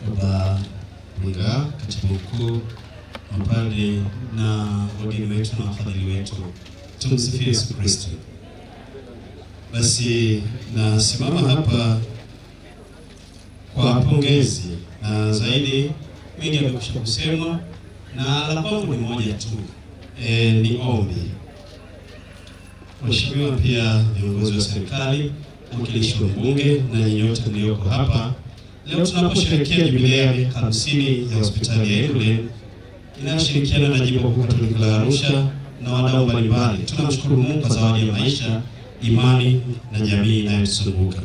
Baba Mwinga, katibu mkuu, mapadri na wageni wetu na wafadhili wetu. Tumsifu Yesu Kristo. Basi nasimama hapa kwa pongezi, na zaidi mengi yamekwisha kusemwa, na la kwangu ni moja tu, ni ombi. Mheshimiwa pia viongozi wa serikali, mwakilishi wa bunge na nyote mlioko hapa, leo tunaposherehekea jubilei ya miaka 50 ya hospitali ya Endulane inayoshirikiana na Jimbo Kuu Katoliki la Arusha na wadau mbalimbali, tunamshukuru Mungu kwa zawadi ya maisha, imani na jamii inayotuzunguka.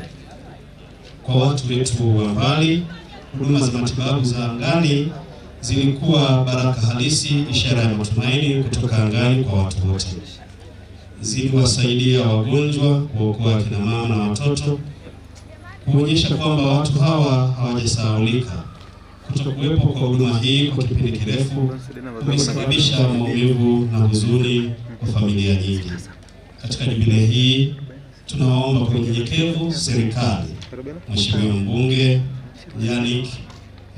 Kwa watu wetu wa mbali, huduma za matibabu za angani zilikuwa baraka halisi, ishara ya matumaini kutoka angani kwa watu wote. Ziliwasaidia wagonjwa, kuokoa kina mama na watoto, kuonyesha kwamba watu hawa hawajasahaulika. Kutokuwepo kwa huduma hii kwa kipindi kirefu kumesababisha maumivu na huzuni kwa familia nyingi. Katika jubilei hii tunawaomba kwa unyenyekevu serikali, Mheshimiwa mbunge Yannick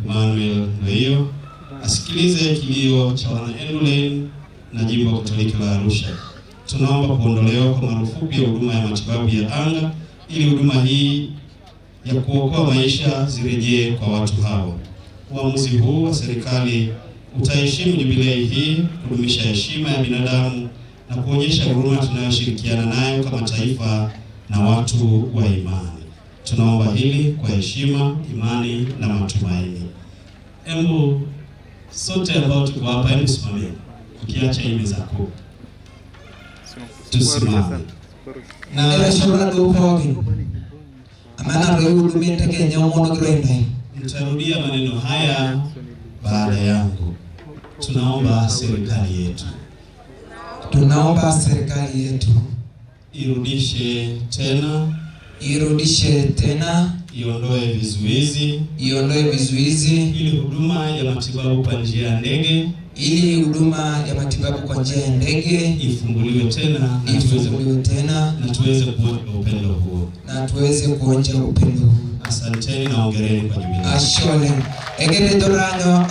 Emmanuel Leo asikilize kilio cha wana Endulane na Jimbo Katoliki la Arusha. Tunaomba kuondolewa kwa marufuku ya huduma ya matibabu ya anga ili huduma hii ya kuokoa maisha zirejee kwa watu hao. Uamuzi huu wa serikali utaheshimu jubilei hii, kudumisha heshima ya binadamu na kuonyesha huruma tunayoshirikiana nayo kama taifa na watu wa imani. Tunaomba hili kwa heshima, imani na matumaini. Embu sote ambao tuko hapa, hebu simameni, ukiacha hii meza kuu. Tusimame. Na restaurant upogi. Amana reulu mitake nyamono grende. Nitarudia maneno haya baada yangu. Tunaomba serikali yetu. Tunaomba serikali yetu irudishe tena, iondoe vizuizi ili huduma ya matibabu kwa njia ya ndege ifunguliwe tena na tuweze kuonja upendo huo. Asanteni na hongereni kwa jubilei. Ashole. Egere doranyo